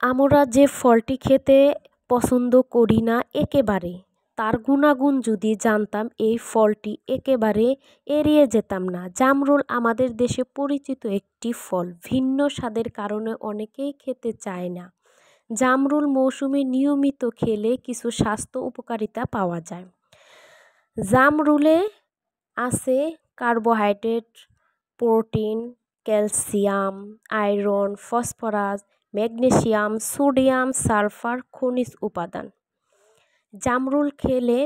আমরা যে ফলটি খেতে পছন্দ করি না একেবারে, তার গুণাগুণ যদি জানতাম এই ফলটি একেবারে এড়িয়ে যেতাম না। জামরুল আমাদের দেশে পরিচিত একটি ফল, ভিন্ন স্বাদের কারণে অনেকেই খেতে চায় না। জামরুল মৌসুমে নিয়মিত খেলে কিছু স্বাস্থ্য উপকারিতা পাওয়া যায়। জামরুলে আছে carbohydrate, protein, calcium, iron, phosphorus, magnesium, sodium, sulphur, খনিজ উপাদান। জামরুল খেলে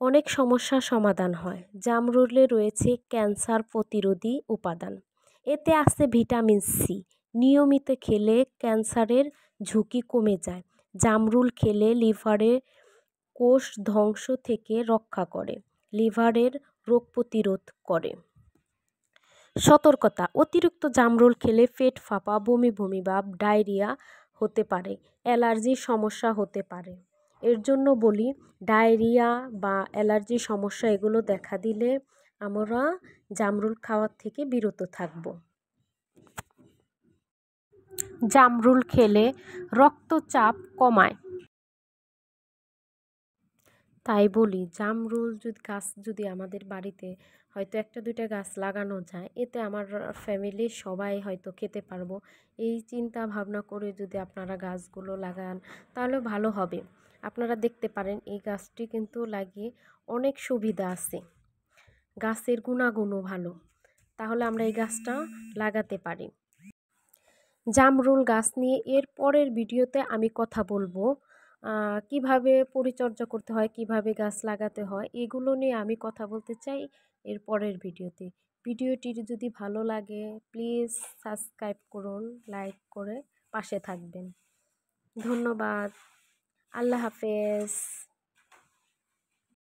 অনেক সমস্যার সমাধান হয়। জামরুলে রয়েছে ক্যান্সার প্রতিরোধী উপাদান। এতে আছে ভিটামিন সি। নিয়মিত খেলে ক্যান্সারের ঝুঁকি কমে যায়। জামরুল খেলে লিভারের কোষ ধ্বংস থেকে রক্ষা করে, লিভারের রোগ প্রতিরোধ করে। সতর্কতা: অতিরিক্ত জামরুল খেলে পেট ফাঁপা, বমি বমি ভাব, ডায়রিয়া হতে পারে, অ্যালার্জির সমস্যা হতে পারে। এর জন্য বলি, ডায়রিয়া বা অ্যালার্জির সমস্যা এগুলো দেখা দিলে আমরা জামরুল খাওয়ার থেকে বিরত থাকব। জামরুল খেলে রক্তচাপ কমায়। তাই বলি, জামরুল যদি আমাদের বাড়িতে হয়তো একটা দুইটা গাছ লাগানো যায়, এতে আমার ফ্যামিলির সবাই হয়তো খেতে পারবো। এই চিন্তা ভাবনা করে যদি আপনারা গাছগুলো লাগান তাহলে ভালো হবে। আপনারা দেখতে পারেন এই গাছটি কিন্তু লাগিয়ে অনেক সুবিধা আছে, গাছের গুণাগুণও ভালো। তাহলে আমরা এই গাছটা লাগাতে পারি। জামরুল গাছ নিয়ে এর পরের ভিডিওতে আমি কথা বলবো। কিভাবে পরিচর্যা করতে হয়, কিভাবে গাছ লাগাতে হয়, এগুলো নিয়ে আমি কথা বলতে চাই এর পরের ভিডিওতে। ভিডিওটি যদি ভালো লাগে প্লিজ সাবস্ক্রাইব করুন, লাইক করে পাশে থাকবেন। ধন্যবাদ। আল্লাহ হাফেজ।